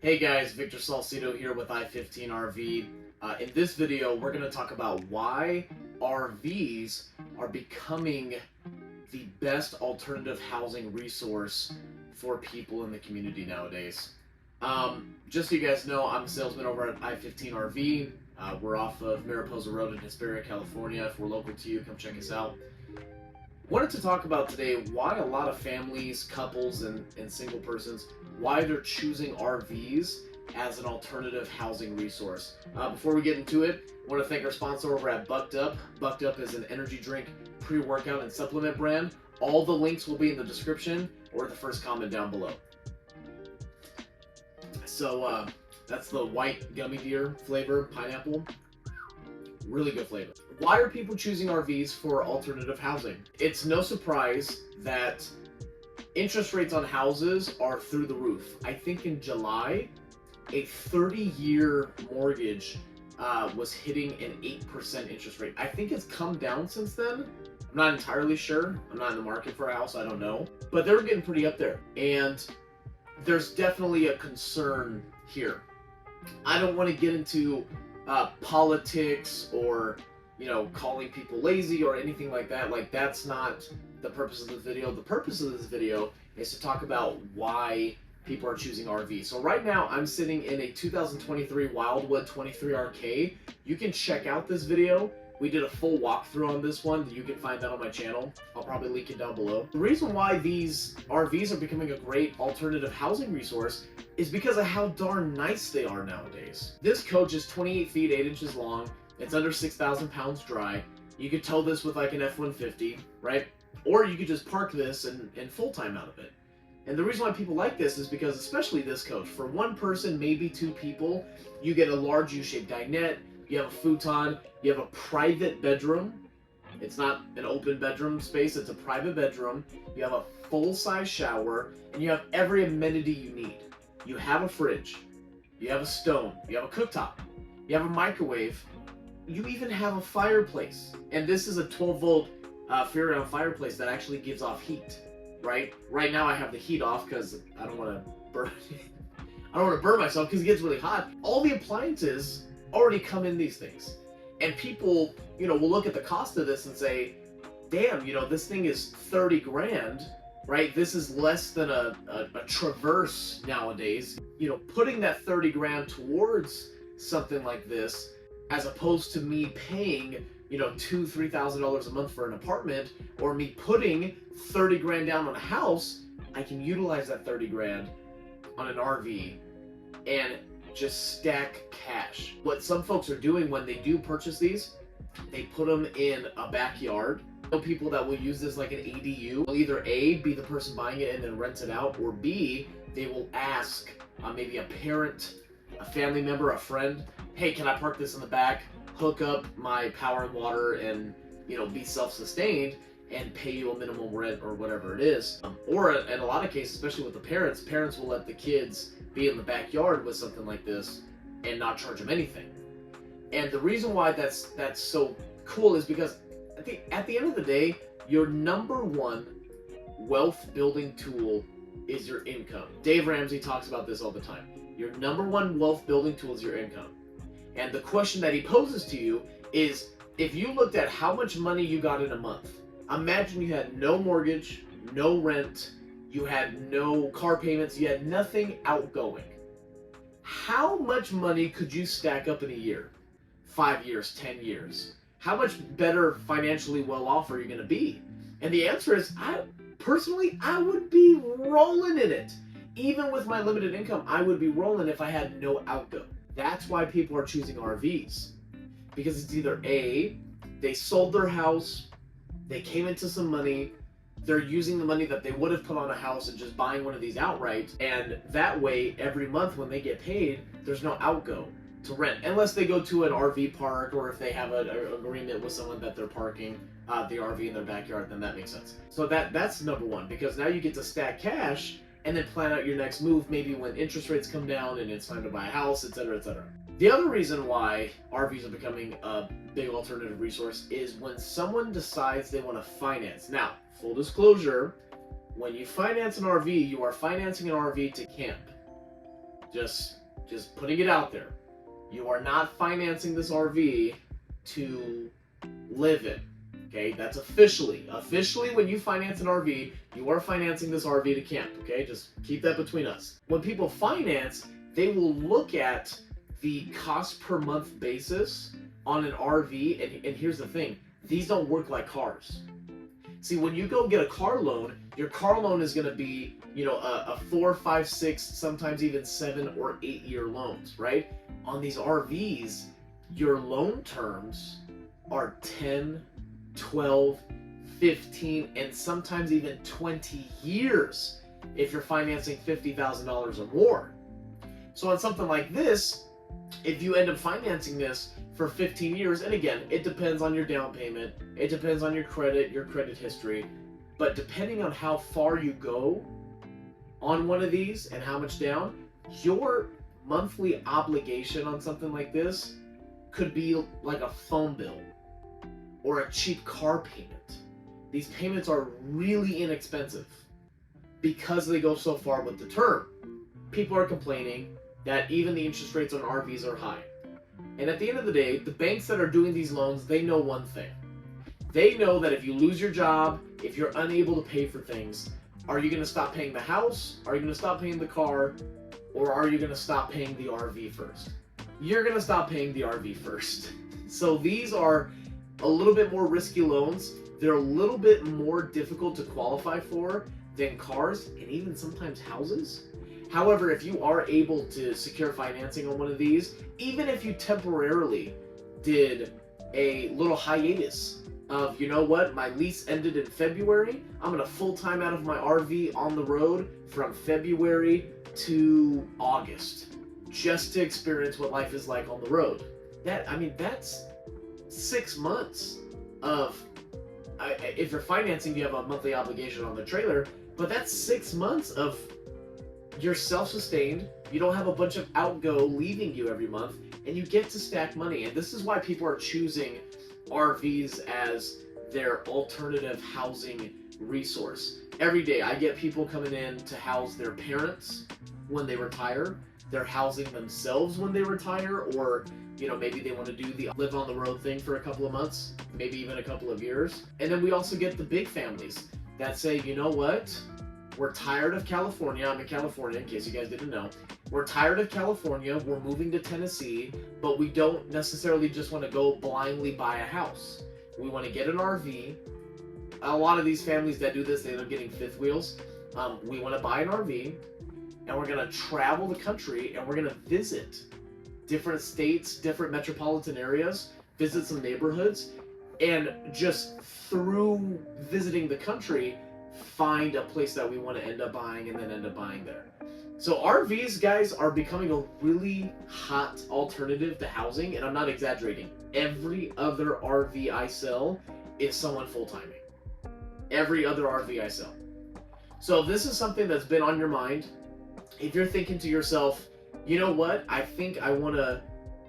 Hey guys, Victor Salcido here with I-15 RV. In this video, we're going to talk about why RVs are becoming the best alternative housing resource for people in the community nowadays. Just so you guys know, I'm a salesman over at I-15 RV. We're off of Mariposa Rd Hesperia, California. If we're local to you, come check us out. Wanted to talk about today why a lot of families, couples, and single persons, why they're choosing RVs as an alternative housing resource. Before we get into it, I want to thank our sponsor over at Bucked Up. Bucked Up is an energy drink, pre-workout, and supplement brand. All the links will be in the description or the first comment down below. So that's the white gummy beer flavor, pineapple. Really good flavor. Why are people choosing RVs for alternative housing? It's no surprise that interest rates on houses are through the roof. I think in July, a 30-year mortgage was hitting an 8% interest rate. I think it's come down since then. I'm not entirely sure. I'm not in the market for a house, I don't know. But they were getting pretty up there. And there's definitely a concern here. I don't want to get into politics or, calling people lazy or anything like that. Like, that's not the purpose of this video. The purpose of this video is to talk about why people are choosing RVs. So right now I'm sitting in a 2023 Wildwood 23RK. You can check out this video. We did a full walkthrough on this one. You can find that on my channel. I'll probably link it down below. The reason why these RVs are becoming a great alternative housing resource is because of how darn nice they are nowadays. This coach is 28 feet 8 inches long. It's under 6,000 pounds dry. You could tow this with like an F-150, right? Or you could just park this and full-time out of it. And the reason why people like this is because, especially this coach, for one person, maybe two people, you get a large U-shaped dinette, you have a futon, you have a private bedroom. It's not an open bedroom space, it's a private bedroom. You have a full-size shower, and you have every amenity you need. You have a fridge, you have a stove, you have a cooktop, you have a microwave, you even have a fireplace. And this is a 12-volt Furrion fireplace that actually gives off heat, right? Right now I have the heat off because I don't want to burn I don't want to burn myself because it gets really hot. All the appliances already come in these things. And people, will look at the cost of this and say, damn, this thing is 30 grand, right? This is less than a Traverse nowadays. Putting that 30 grand towards something like this, as opposed to me paying, $2,000-$3,000 a month for an apartment, or me putting 30 grand down on a house, I can utilize that 30 grand on an RV and just stack cash. What some folks are doing when they do purchase these, they put them in a backyard. I know people that will use this like an ADU. Will either A, be the person buying it and then rent it out, or B, they will ask maybe a parent, a family member, a friend, hey, can I park this in the back, hook up my power and water, and be self-sustained, and pay you a minimum rent or whatever it is. Or in a lot of cases, especially with the parents will let the kids be in the backyard with something like this and not charge them anything. And the reason why that's so cool is because at the end of the day, your number one wealth building tool is your income. Dave Ramsey talks about this all the time. Your number one wealth building tool is your income. And the question that he poses to you is, if you looked at how much money you got in a month, imagine you had no mortgage, no rent, you had no car payments, you had nothing outgoing. How much money could you stack up in a year? 5 years, 10 years? How much better financially well off are you going to be? And the answer is, I would be rolling in it. Even with my limited income, I would be rolling if I had no outgo. That's why people are choosing RVs. Because it's either A, they sold their house, they came into some money, they're using the money that they would have put on a house and just buying one of these outright, and that way, every month when they get paid, there's no outgo to rent. Unless they go to an RV park, or if they have an agreement with someone that they're parking the RV in their backyard, then that makes sense. So that's number one, because now you get to stack cash and then plan out your next move, maybe when interest rates come down and it's time to buy a house, etc., etc. The other reason why RVs are becoming a big alternative resource is when someone decides they want to finance. Now, full disclosure, when you finance an RV, you are financing an RV to camp. Just putting it out there. You are not financing this RV to live in. Okay, that's officially when you finance an RV, you are financing this RV to camp. Okay, just keep that between us. When people finance, they will look at the cost per month basis on an RV, and here's the thing, these don't work like cars. See, when you go get a car loan, your car loan is going to be, you know, a 4, 5, 6, sometimes even 7 or 8 year loans, right? On these RVs, your loan terms are 10, 12, 15, and sometimes even 20 years if you're financing $50,000 or more. So on something like this, if you end up financing this for 15 years, and again, it depends on your down payment, it depends on your credit history, but depending on how far you go on one of these and how much down, your monthly obligation on something like this could be like a phone bill or a cheap car payment. These payments are really inexpensive because they go so far with the term. People are complaining that even the interest rates on RVs are high. And at the end of the day, the banks that are doing these loans, they know one thing. They know that if you lose your job, if you're unable to pay for things, are you going to stop paying the house? Are you going to stop paying the car? Or are you going to stop paying the RV first? You're going to stop paying the RV first. So these are a little bit more risky loans. They're a little bit more difficult to qualify for than cars and even sometimes houses. However, if you are able to secure financing on one of these, even if you temporarily did a little hiatus of, you know what, my lease ended in February, I'm going to full-time out of my RV on the road from February to August, just to experience what life is like on the road. That's 6 months of, if you're financing, you have a monthly obligation on the trailer, but that's 6 months of you're self-sustained, you don't have a bunch of outgo leaving you every month, and you get to stack money. And this is why people are choosing RVs as their alternative housing resource. Every day I get people coming in to house their parents when they retire. They're housing themselves when they retire, or you know, maybe they want to do the live on the road thing for a couple of months, maybe even a couple of years. And then we also get the big families that say, you know what, we're tired of California. I'm in California, in case you guys didn't know. We're tired of California. We're moving to Tennessee, but we don't necessarily just want to go blindly buy a house. We want to get an RV. A lot of these families that do this, they end up getting fifth wheels. We want to buy an RV, and we're going to travel the country, and we're going to visit different states, different metropolitan areas, visit some neighborhoods, and just through visiting the country, find a place that we want to end up buying and then end up buying there. So RVs, guys, are becoming a really hot alternative to housing, and I'm not exaggerating. Every other RV I sell is someone full-timing. Every other RV I sell. So if this is something that's been on your mind, if you're thinking to yourself, you know what, I think I want to,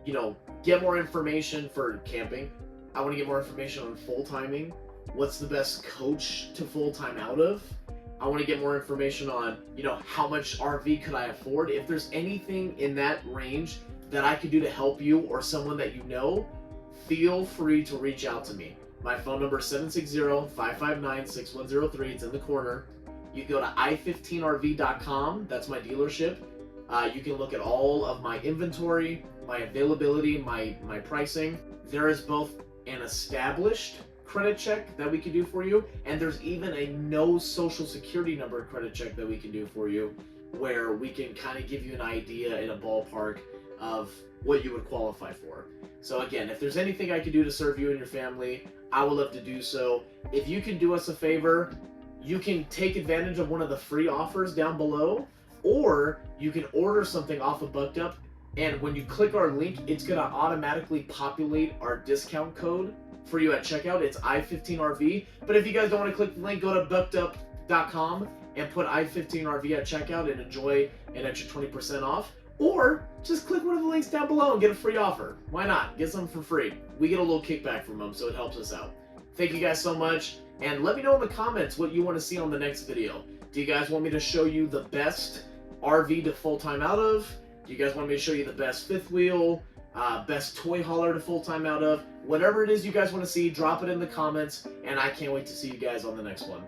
you know, get more information for camping. I want to get more information on full-timing. What's the best coach to full-time out of? I want to get more information on, you know, how much RV could I afford? If there's anything in that range that I could do to help you or someone that you know, feel free to reach out to me. My phone number is 760-559-6103. It's in the corner. You can go to I-15RV.com. That's my dealership. You can look at all of my inventory, my availability, my pricing. There is both an established credit check that we can do for you, and there's even a no social security number credit check that we can do for you, where we can kind of give you an idea in a ballpark of what you would qualify for. So again, if there's anything I can do to serve you and your family, I would love to do so. If you can do us a favor, you can take advantage of one of the free offers down below, or you can order something off of Bucked Up, and when you click our link, it's going to automatically populate our discount code for you at checkout. It's I-15RV. But if you guys don't want to click the link, go to buckedup.com and put I-15RV at checkout and enjoy an extra 20% off. Or just click one of the links down below and get a free offer. Why not? Get something for free. We get a little kickback from them, so it helps us out. Thank you guys so much. And let me know in the comments what you want to see on the next video. Do you guys want me to show you the best RV to full-time out of? Do you guys want me to show you the best fifth wheel, best toy hauler to full time out of? Whatever it is you guys want to see, drop it in the comments, and I can't wait to see you guys on the next one.